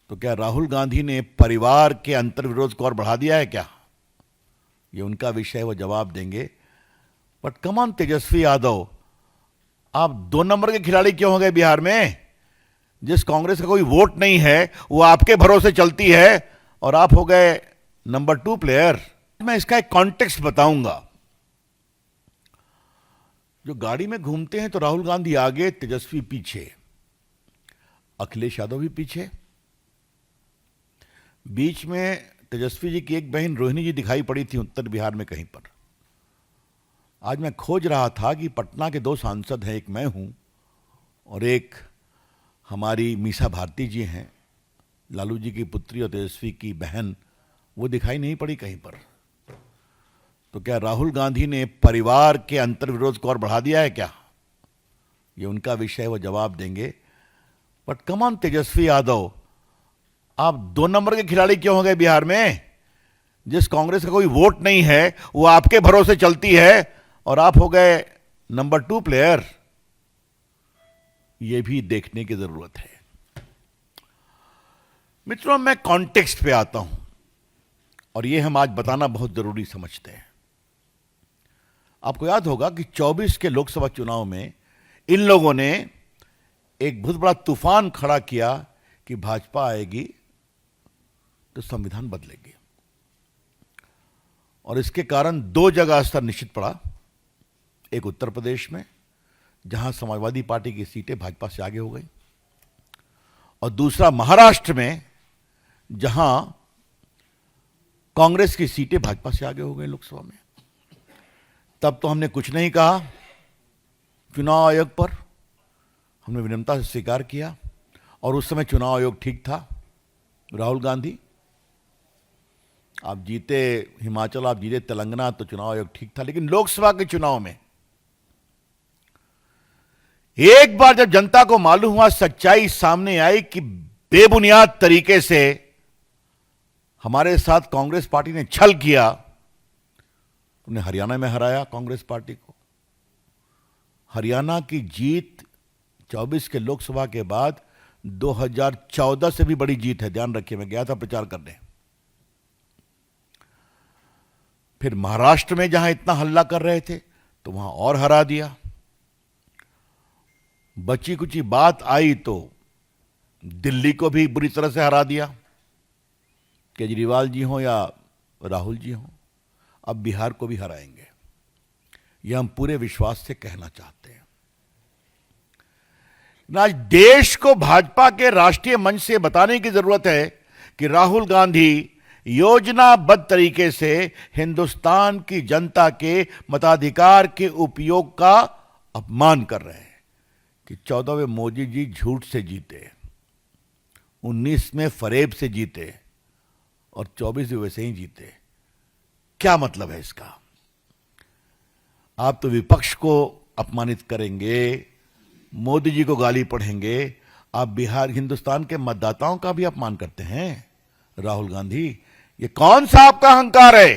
तो क्या राहुल गांधी ने परिवार के अंतर्विरोध को और बढ़ा दिया है क्या? ये उनका विषय है, वो जवाब देंगे। But come on Tejashwi Yadav, आप 2 नंबर के खिलाड़ी क्यों हो गए बिहार में? जिस कांग्रेस का कोई वोट नहीं है वो आपके भरोसे चलती है और आप हो गए नंबर 2 प्लेयर। मैं इसका एक कॉन्टेक्स्ट बताऊंगा। जो गाड़ी में घूमते हैं तो राहुल गांधी आगे, तेजस्वी पीछे, अखिलेश यादव भी पीछे। बीच में तेजस्वी जी की एक बहन रोहिणी जी दिखाई पड़ी थी उत्तर बिहार में कहीं पर। आज मैं खोज रहा था कि पटना के 2 सांसद हैं, एक मैं हूं और एक हमारी मीसा भारती जी हैं, लालू जी की पुत्री और तेजस्वी की बहन, वो दिखाई नहीं पड़ी कहीं पर। तो क्या राहुल गांधी ने परिवार के अंतर्विरोध को और बढ़ा दिया है क्या? ये उनका विषय है, वो जवाब देंगे। But come on Tejashwi Yadav, आप 2 नंबर के खिलाड़ी क्यों हो गए बिहार में? जिस कांग्रेस का कोई वोट नहीं है वो आपके भरोसे चलती है और आप हो गए नंबर 2 प्लेयर। यह भी देखने की जरूरत है। मित्रों, मैं कॉन्टेक्स्ट पे आता हूं और यह हम आज बताना बहुत जरूरी समझते हैं। आपको याद होगा कि 24 के लोकसभा चुनाव में इन लोगों ने एक बहुत बड़ा तूफान खड़ा किया कि भाजपा आएगी तो संविधान बदलेगी, और इसके कारण 2 जगह असर निश्चित पड़ा। एक उत्तर प्रदेश में, जहां समाजवादी पार्टी की सीटें भाजपा से आगे हो गई, और दूसरा महाराष्ट्र में, जहां कांग्रेस की सीटें भाजपा से आगे हो गई लोकसभा में। तब तो हमने कुछ नहीं कहा चुनाव आयोग पर, हमने विनम्रता से स्वीकार किया, और उस समय चुनाव आयोग ठीक था। राहुल गांधी, आप जीते हिमाचल, आप जीते तेलंगाना, तो चुनाव आयोग ठीक था। लेकिन लोकसभा के चुनाव में एक बार जब जनता को मालूम हुआ, सच्चाई सामने आई कि बेबुनियाद तरीके से हमारे साथ कांग्रेस पार्टी ने छल किया, उन्हें हरियाणा में हराया कांग्रेस पार्टी को। हरियाणा की जीत 24 के लोकसभा के बाद 2014 से भी बड़ी जीत है, ध्यान रखिए। मैं गया था प्रचार करने। फिर महाराष्ट्र में जहां इतना हल्ला कर रहे थे तो वहां और हरा दिया। बची कुची बात आई तो दिल्ली को भी बुरी तरह से हरा दिया, केजरीवाल जी हो या राहुल जी हो। अब बिहार को भी हराएंगे, यह हम पूरे विश्वास से कहना चाहते हैं। आज देश को भाजपा के राष्ट्रीय मंच से बताने की जरूरत है कि राहुल गांधी योजनाबद्ध तरीके से हिंदुस्तान की जनता के मताधिकार के उपयोग का अपमान कर रहे हैं। कि 14वें मोदी जी झूठ से जीते, 19 में फरेब से जीते, और 24 में वैसे ही जीते। क्या मतलब है इसका? आप तो विपक्ष को अपमानित करेंगे, मोदी जी को गाली पढ़ेंगे, आप बिहार हिंदुस्तान के मतदाताओं का भी अपमान करते हैं। राहुल गांधी, ये कौन सा आपका अहंकार है?